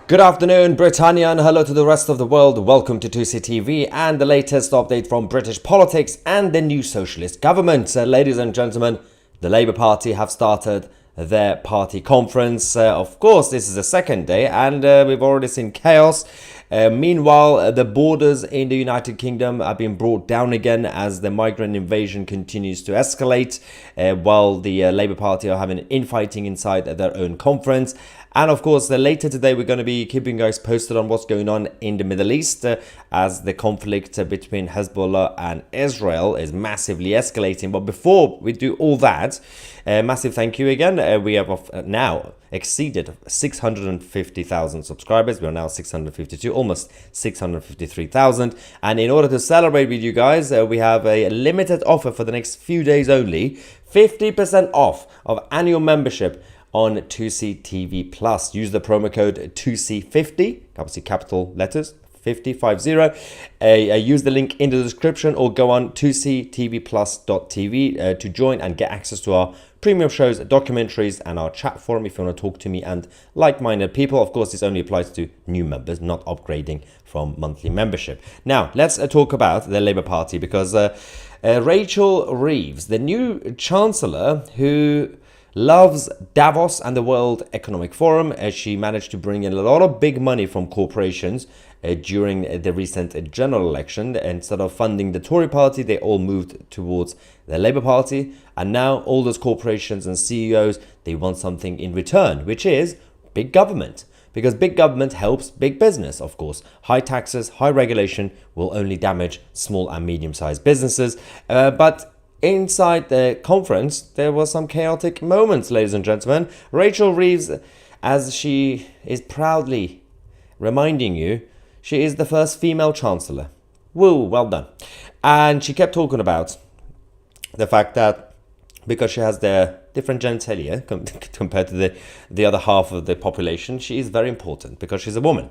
Good afternoon, Britannia, and hello to the rest of the world. Welcome to 2CTV and the latest update from British politics and the new socialist government. Ladies and gentlemen, the Labour Party have started their party conference. Of course, this is the second day and we've already seen chaos. Meanwhile, the borders in the United Kingdom have been brought down again as the migrant invasion continues to escalate, while the Labour Party are having infighting inside their own conference. And of course, later today, we're going to be keeping you guys posted on what's going on in the Middle East as the conflict between Hezbollah and Israel is massively escalating. But before we do all that, massive thank you again. We have now exceeded 650,000 subscribers. We are now 652, almost 653,000. And in order to celebrate with you guys, we have a limited offer for the next few days only. 50% off of annual membership on 2CTV Plus. Use the promo code 2C50, obviously capital letters, 50. Use the link in the description or go on 2ctvplus.tv to join and get access to our premium shows, documentaries, and our chat forum if you want to talk to me and like-minded people. Of course, this only applies to new members, not upgrading from monthly membership. Now, let's talk about the Labour Party because Rachel Reeves, the new Chancellor who loves Davos and the World Economic Forum, as she managed to bring in a lot of big money from corporations during the recent general election. Instead of funding the Tory party, they all moved towards the Labour Party. And now all those corporations and CEOs, they want something in return, which is big government. Because big government helps big business, of course. High taxes, high regulation will only damage small and medium-sized businesses. But inside the conference, there were some chaotic moments, ladies and gentlemen. Rachel Reeves, as she is proudly reminding you, she is the first female chancellor. Woo, well done. And she kept talking about the fact that because she has the different genitalia compared to the other half of the population, she is very important because she's a woman.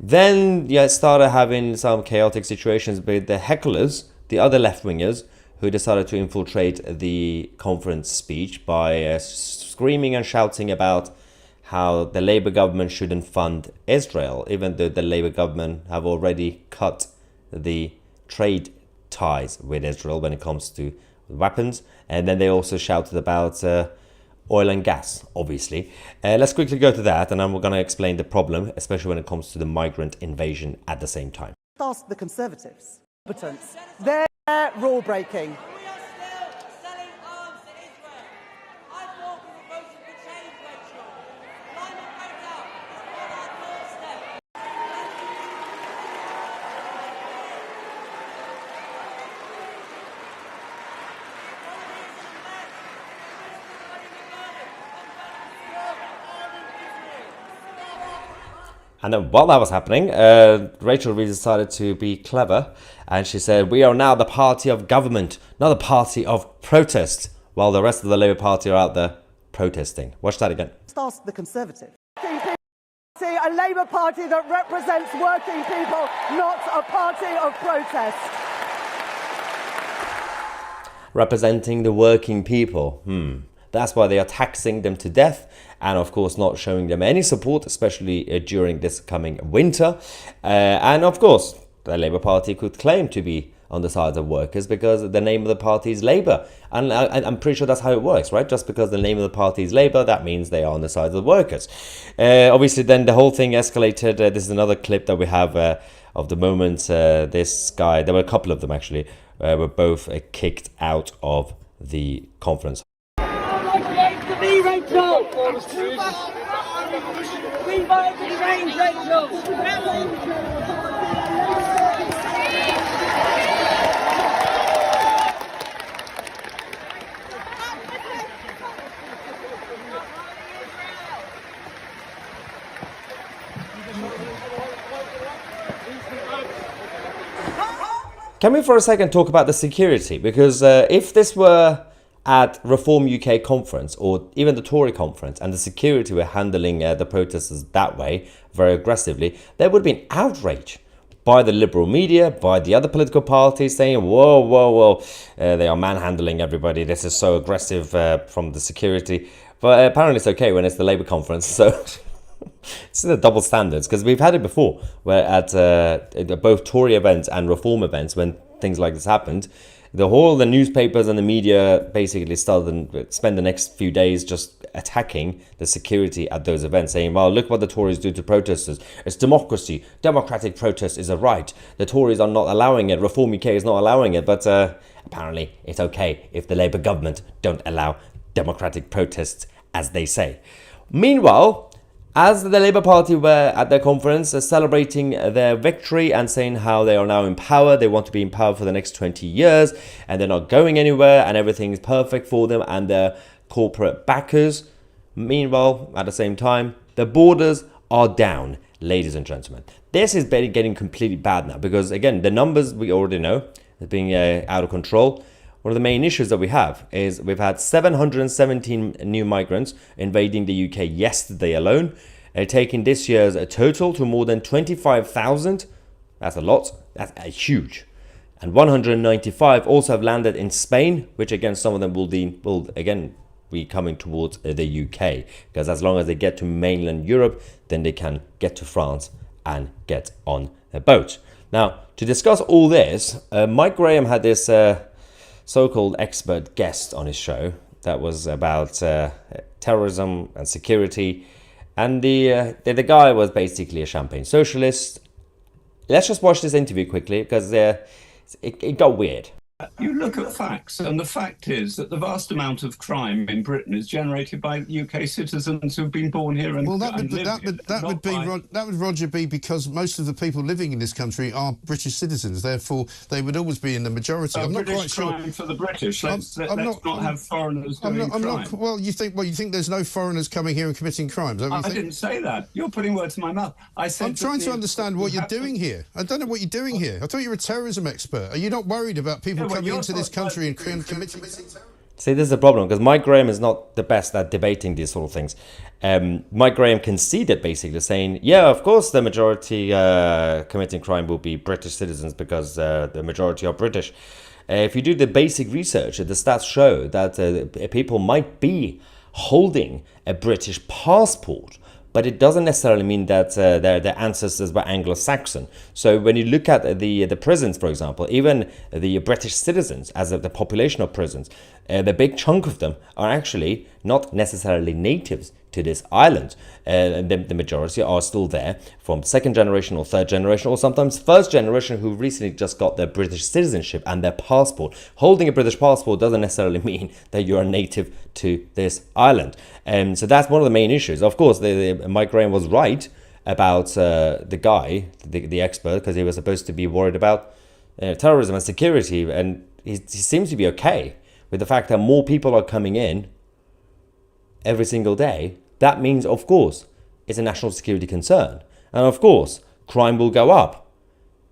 Then started having some chaotic situations with the hecklers, the other left-wingers, who decided to infiltrate the conference speech by screaming and shouting about how the Labour government shouldn't fund Israel, even though the Labour government have already cut the trade ties with Israel when it comes to weapons. And then they also shouted about oil and gas, obviously. Let's quickly go to that, and then we're going to explain the problem, especially when it comes to the migrant invasion at the same time. Ask the Conservatives. They're rule breaking. We are still selling arms to Israel. I thought we were voting for change, Rachel. Climate breakdown is on our doorstep. And then while that was happening, Rachel Reeves decided to be clever, and she said, "We are now the party of government, not the party of protest," while the rest of the Labour Party are out there protesting. Watch that again. Just ask the Conservatives. A Labour Party that represents working people, not a party of protest. Representing the working people. That's why they are taxing them to death and, of course, not showing them any support, especially during this coming winter. And, of course, the Labour Party could claim to be on the side of workers because the name of the party is Labour. And I'm pretty sure that's how it works, right? Just because the name of the party is Labour, that means they are on the side of the workers. Obviously, then the whole thing escalated. This is another clip that we have of the moment. This guy, there were a couple of them actually, were both kicked out of the conference. Be Rachel! We vote for change, Rachel! Can we for a second talk about the security? Because if this were at Reform UK conference or even the Tory conference and the security were handling the protesters that way, very aggressively, there would have been outrage by the liberal media, by the other political parties saying, whoa, they are manhandling everybody. This is so aggressive from the security. But apparently it's okay when it's the Labour conference. So This is the double standards, because we've had it before, where at both Tory events and Reform events, when things like this happened, the newspapers and the media basically spend the next few days just attacking the security at those events, saying, well, look what the Tories do to protesters. It's democracy. Democratic protest is a right. The Tories are not allowing it. Reform UK is not allowing it. But apparently it's okay if the Labour government don't allow democratic protests, as they say. Meanwhile, as the Labour Party were at their conference celebrating their victory and saying how they are now in power, they want to be in power for the next 20 years and they're not going anywhere and everything is perfect for them and their corporate backers. Meanwhile, at the same time, the borders are down, ladies and gentlemen. This is getting completely bad now because, again, the numbers we already know are being out of control. One of the main issues that we have is we've had 717 new migrants invading the UK yesterday alone, taking this year's total to more than 25,000. That's a lot. That's huge. And 195 also have landed in Spain, which again, some of them will again be coming towards the UK, because as long as they get to mainland Europe, then they can get to France and get on a boat. Now, to discuss all this, Mike Graham had this so-called expert guest on his show that was about terrorism and security, and the guy was basically a champagne socialist. Let's just watch this interview quickly because it got weird. You look at facts, and the fact is that the vast amount of crime in Britain is generated by UK citizens who've been born here and well, that would Roger be because most of the people living in this country are British citizens. Therefore, they would always be in the majority. I'm not quite sure. Crime for the British. Let's not have foreigners doing crime. Well, you think there's no foreigners coming here and committing crimes? I didn't say that. You're putting words in my mouth. I said. I'm trying to understand what you're doing here. I don't know what you're doing here. I thought you were a terrorism expert. Are you not worried about people coming into this country and committing? See, this is the problem, because Mike Graham is not the best at debating these sort of things. Mike Graham conceded, basically saying, yeah, of course the majority committing crime will be British citizens because the majority are British. If you do the basic research, the stats show that people might be holding a British passport, but it doesn't necessarily mean that their ancestors were Anglo-Saxon. So when you look at the prisons, for example, even the British citizens, as of the population of prisons, the big chunk of them are actually not necessarily natives to this island. The majority are still there from second generation or third generation, or sometimes first generation, who recently just got their British citizenship and their passport. Holding a British passport doesn't necessarily mean that you're a native to this island. So that's one of the main issues. Of course, Mike Graham was right about the guy, the expert, because he was supposed to be worried about terrorism and security, and he seems to be okay with the fact that more people are coming in every single day. That means, of course, it's a national security concern. And of course, crime will go up.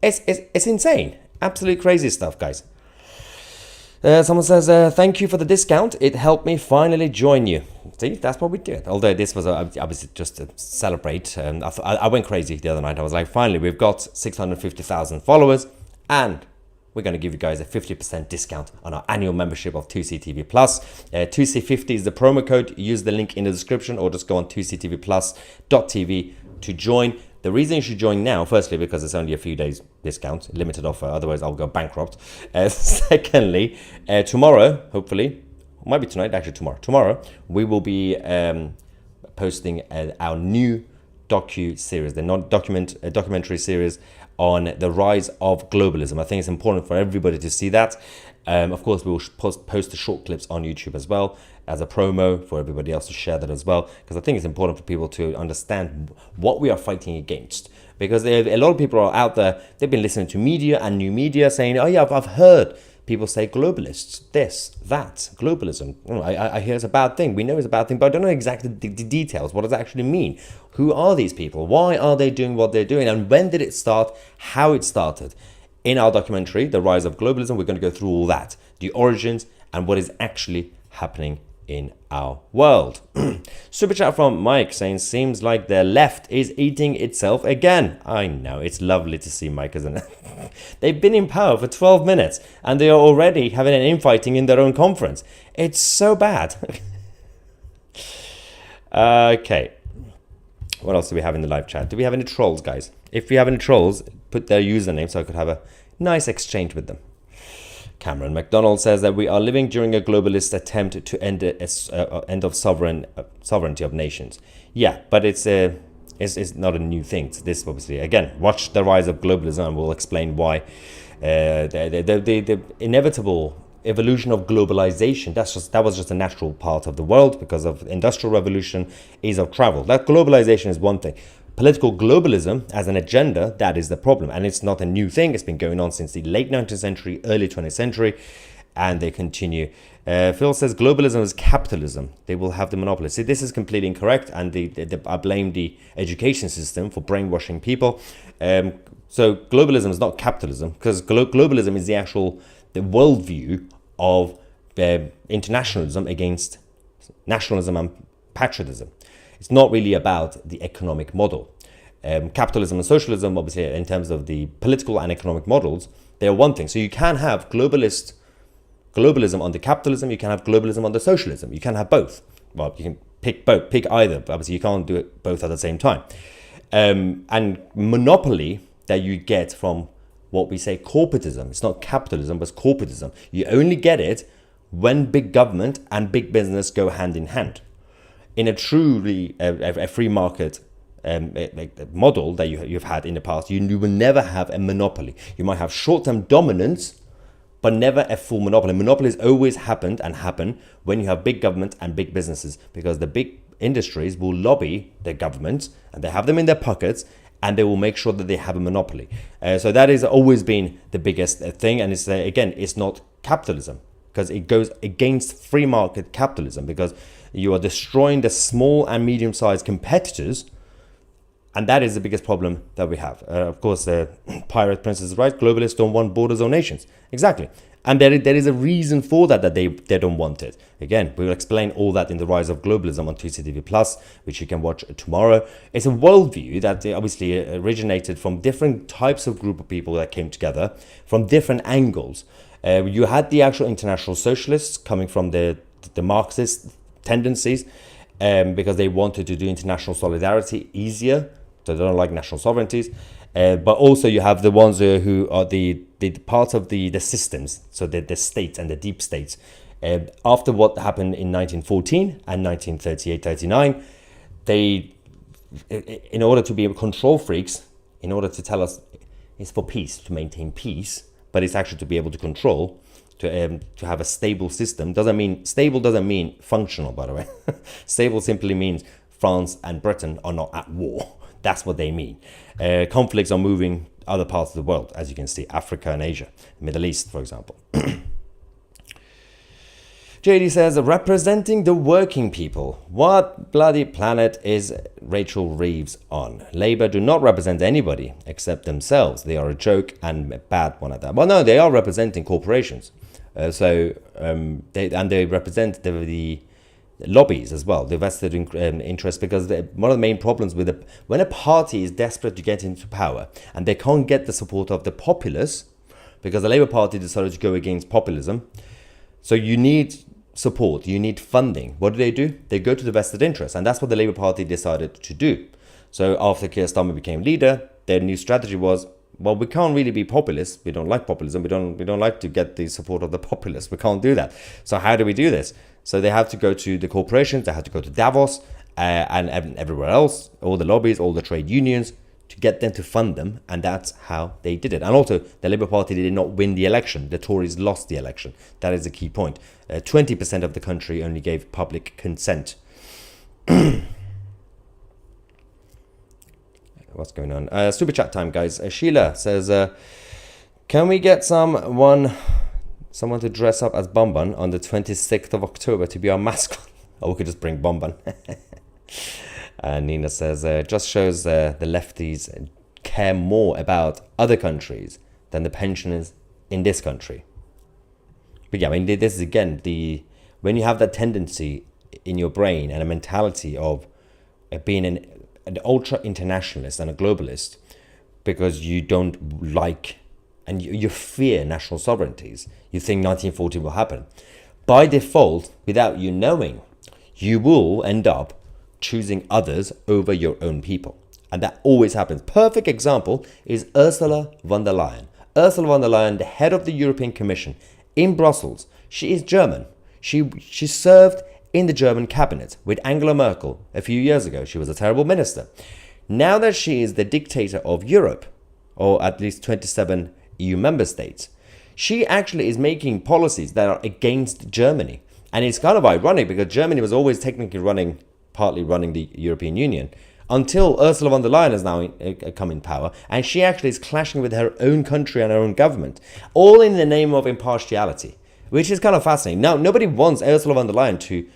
It's insane. Absolutely crazy stuff, guys. Someone says, thank you for the discount. It helped me finally join you. See, that's what we did. Although this was obviously just to celebrate. I went crazy the other night. I was like, finally, we've got 650,000 followers. And we're going to give you guys a 50% discount on our annual membership of 2CTV Plus. 2C50 is the promo code. Use the link in the description or just go on 2ctvplus.tv to join. The reason you should join now, firstly, because it's only a few days discount, limited offer, otherwise I'll go bankrupt. Secondly, tomorrow, hopefully, might be tonight, actually tomorrow, we will be posting our new docu-series, the documentary series on the rise of globalism. I think it's important for everybody to see that. Of course, we will post the short clips on YouTube as well as a promo for everybody else to share that as well, because I think it's important for people to understand what we are fighting against. Because a lot of people are out there, they've been listening to media and new media saying, oh yeah, I've heard people say globalists, this, that, globalism. I hear it's a bad thing. We know it's a bad thing, but I don't know exactly the details. What does it actually mean? Who are these people? Why are they doing what they're doing? And when did it start? How it started? In our documentary, The Rise of Globalism, we're going to go through all that. The origins and what is actually happening in our world. Super chat from Mike saying, seems like the left is eating itself again. I know, it's lovely to see, Mike, isn't it? They've been in power for 12 minutes and they are already having an infighting in their own conference. It's so bad. Okay. What else do we have in the live chat? Do we have any trolls, guys? If we have any trolls, put their username so I could have a nice exchange with them. Cameron McDonald says that we are living during a globalist attempt to end end of sovereignty of nations. Yeah, but it's not a new thing. This obviously, again, watch the rise of globalism and we'll explain why the inevitable evolution of globalization, that was just a natural part of the world because of industrial revolution, ease of travel. That globalization is one thing. Political globalism as an agenda, that is the problem. And it's not a new thing. It's been going on since the late 19th century, early 20th century, and they continue. Phil says globalism is capitalism. They will have the monopoly. See, this is completely incorrect, and I blame the education system for brainwashing people. So globalism is not capitalism, because globalism is the worldview of internationalism against nationalism and patriotism. It's not really about the economic model. Capitalism and socialism, obviously, in terms of the political and economic models, they are one thing. So you can have globalism under capitalism, you can have globalism under socialism. You can have both. Well, you can pick either, but obviously you can't do it both at the same time. And monopoly that you get from what we say corporatism, it's not capitalism, but it's corporatism. You only get it when big government and big business go hand in hand. In a truly a free market model that you've had in the past, you will never have a monopoly. You might have short-term dominance, but never a full monopoly. Monopolies always happen when you have big government and big businesses, because the big industries will lobby the government and they have them in their pockets, and they will make sure that they have a monopoly. So that has always been the biggest thing. And it's again, it's not capitalism, because it goes against free market capitalism, because you are destroying the small and medium-sized competitors, and that is the biggest problem that we have. Of course, Pirate Prince is right. Globalists don't want borders or nations. Exactly. And there is a reason for that they don't want it. Again, we will explain all that in the Rise of Globalism on TCTV Plus, which you can watch tomorrow. It's a worldview that obviously originated from different types of group of people that came together from different angles. You had the actual international socialists coming from the Marxist tendencies, because they wanted to do international solidarity easier. So they don't like national sovereignties. But also you have the ones who are the part of the systems, so the states and the deep states. After what happened in 1914 and 1938-39, they, in order to be control freaks, in order to tell us it's for peace, to maintain peace, but it's actually to be able to control, to have a stable system. Stable doesn't mean functional, by the way. Stable simply means France and Britain are not at war. That's what they mean. Conflicts are moving other parts of the world, as you can see, Africa and Asia, Middle East, for example. JD says, representing the working people. What bloody planet is Rachel Reeves on? Labour do not represent anybody except themselves. They are a joke and a bad one at that. Well, no, they are representing corporations. They represent the lobbies as well, the vested interest, because one of the main problems with when a party is desperate to get into power and they can't get the support of the populace, because the Labour Party decided to go against populism, so you need support, you need funding. What do? They go to the vested interest, and that's what the Labour Party decided to do. So after Keir Starmer became leader, their new strategy was, well, we can't really be populist. We don't like populism. We don't like to get the support of the populace. We can't do that. So how do we do this? So they have to go to the corporations. They have to go to Davos and everywhere else, all the lobbies, all the trade unions, to get them to fund them. And that's how they did it. And also, the Labour Party did not win the election. The Tories lost the election. That is a key point. 20% of the country only gave public consent. What's going on? Super chat time, guys. Sheila says, can we get someone to dress up as Bomban on the 26th of October to be our mascot? Or we could just bring Bomban. Nina says, just shows the lefties care more about other countries than the pensioners in this country. But yeah, I mean, this is again, when you have that tendency in your brain and a mentality of being an ultra-internationalist and a globalist, because you don't like and you fear national sovereignties, you think 1940 will happen. By default, without you knowing, you will end up choosing others over your own people. And that always happens. Perfect example is Ursula von der Leyen. Ursula von der Leyen, the head of the European Commission in Brussels. She is German. She served in the German cabinet with Angela Merkel a few years ago. She was a terrible minister. Now that she is the dictator of Europe, or at least 27 EU member states, she actually is making policies that are against Germany. And it's kind of ironic because Germany was always technically partly running the European Union until Ursula von der Leyen has now come in power. And she actually is clashing with her own country and her own government, all in the name of impartiality, which is kind of fascinating. Now, nobody wants Ursula von der Leyen to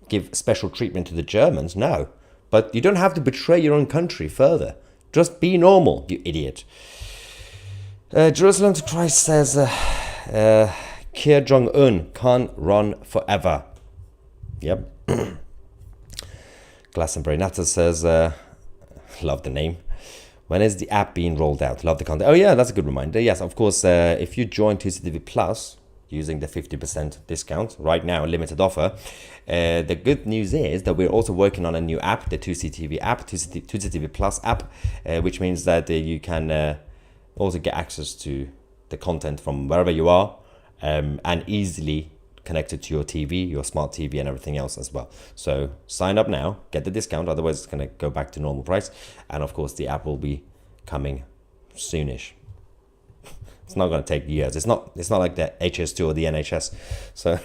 give special treatment to the Germans, no. But you don't have to betray your own country further. Just be normal, you idiot. Jerusalem to Christ says, Kim Jong-un can't run forever. Yep. Glastonbury Natter says, love the name. When is the app being rolled out? Love the content. Oh yeah, that's a good reminder. Yes, of course, if you join 2CTV Plus using the 50% discount right now, limited offer, the good news is that we're also working on a new app, the 2CTV app, 2CTV Plus app, which means that you can also get access to the content from wherever you are, and easily connected to your TV, your smart TV, and everything else as well. So sign up now, get the discount, otherwise it's going to go back to normal price. And of course the app will be coming soonish. It's not going to take years. It's not like the HS2 or the NHS. So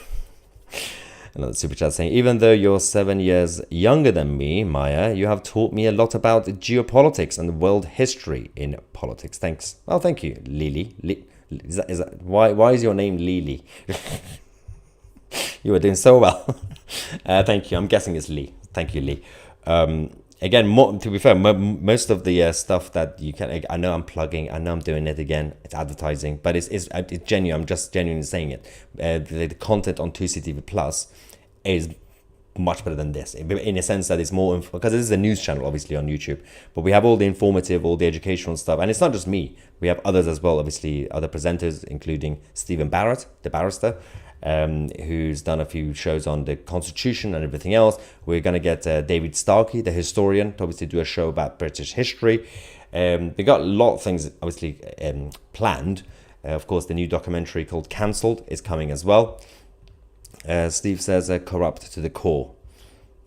another super chat saying, even though you're 7 years younger than me, Maya, you have taught me a lot about geopolitics and world history in politics. Thanks. Oh, thank you, Lily. Is that why is your name Lily? You were doing so well. Thank you. I'm guessing it's Lee. Thank you, Lee. Again, to be fair, most of the stuff that you can, I know I'm plugging, I know I'm doing it again, it's advertising, but it's genuine. I'm just genuinely saying it. The content on 2CTV Plus is much better than this, in a sense that it's more, because this is a news channel, obviously, on YouTube, but we have all the informative, all the educational stuff, and it's not just me. We have others as well, obviously, other presenters, including Stephen Barrett, the barrister, who's done a few shows on the Constitution and everything else. We're going to get David Starkey, the historian, to obviously do a show about British history. We got a lot of things obviously planned. Of course, the new documentary called Cancelled is coming as well. Steve says, corrupt to the core.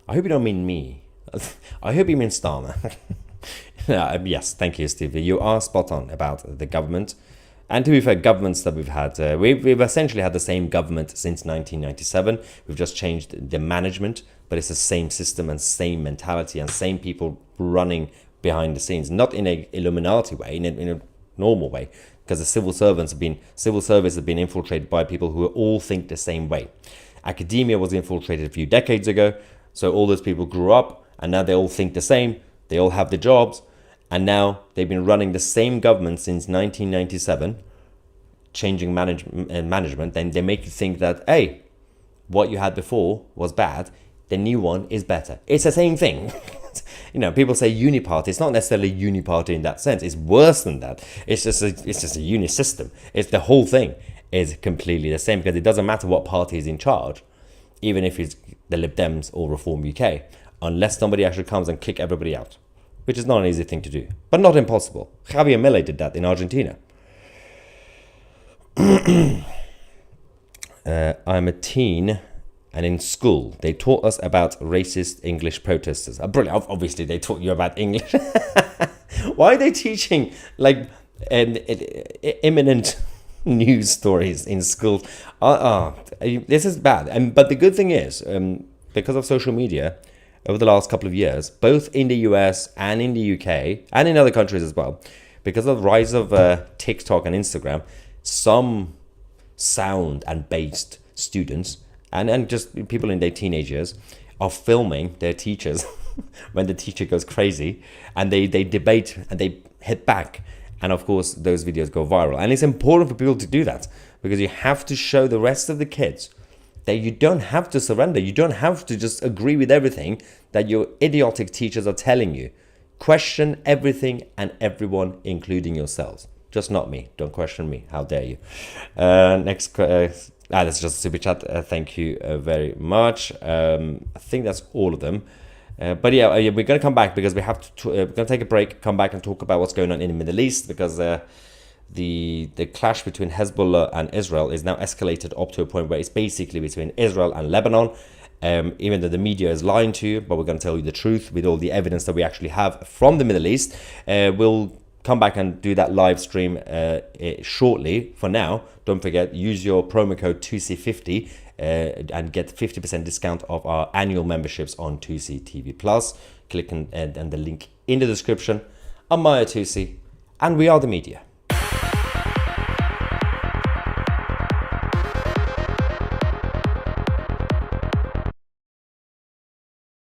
I hope you don't mean me. I hope you mean Starmer. Yes, thank you, Steve. You are spot on about the government. And to be fair, governments that we've had, we've essentially had the same government since 1997. We've just changed the management, but it's the same system and same mentality and same people running behind the scenes, not in a Illuminati way, in a normal way, because the civil service have been infiltrated by people who all think the same way. Academia was infiltrated a few decades ago, so all those people grew up and now they all think the same. They all have the jobs. And now they've been running the same government since 1997, changing management. Then they make you think that, hey, what you had before was bad. The new one is better. It's the same thing. You know, people say uniparty. It's not necessarily uniparty in that sense. It's worse than that. It's just a uni system. It's the whole thing is completely the same, because it doesn't matter what party is in charge, even if it's the Lib Dems or Reform UK, unless somebody actually comes and kick everybody out. Which is not an easy thing to do, but not impossible. Javier Milei did that in Argentina. I'm a teen, and in school, they taught us about racist English protesters. Brilliant. Obviously, they taught you about English. Why are they teaching, like, imminent news stories in school? This is bad. But the good thing is, because of social media, over the last couple of years, both in the US and in the UK, and in other countries as well, because of the rise of TikTok and Instagram, some sound and based students and just people in their teenage years are filming their teachers when the teacher goes crazy, and they debate and they hit back. And of course, those videos go viral. And it's important for people to do that, because you have to show the rest of the kids that you don't have to surrender. You don't have to just agree with everything that your idiotic teachers are telling you. Question everything and everyone, including yourselves. Just not me. Don't question me. How dare you? Next, that's just a super chat. Thank you very much. I think that's all of them. But yeah, we're going to come back because we have to. We're going to take a break, come back and talk about what's going on in the Middle East, because the clash between Hezbollah and Israel is now escalated up to a point where it's basically between Israel and Lebanon. Even though the media is lying to you, but we're going to tell you the truth with all the evidence that we actually have from the Middle East. We'll come back and do that live stream shortly. For now, don't forget, use your promo code 2C50 and get 50% discount of our annual memberships on 2C TV Plus. Click and the link in the description. I'm Maya 2C, and we are the media.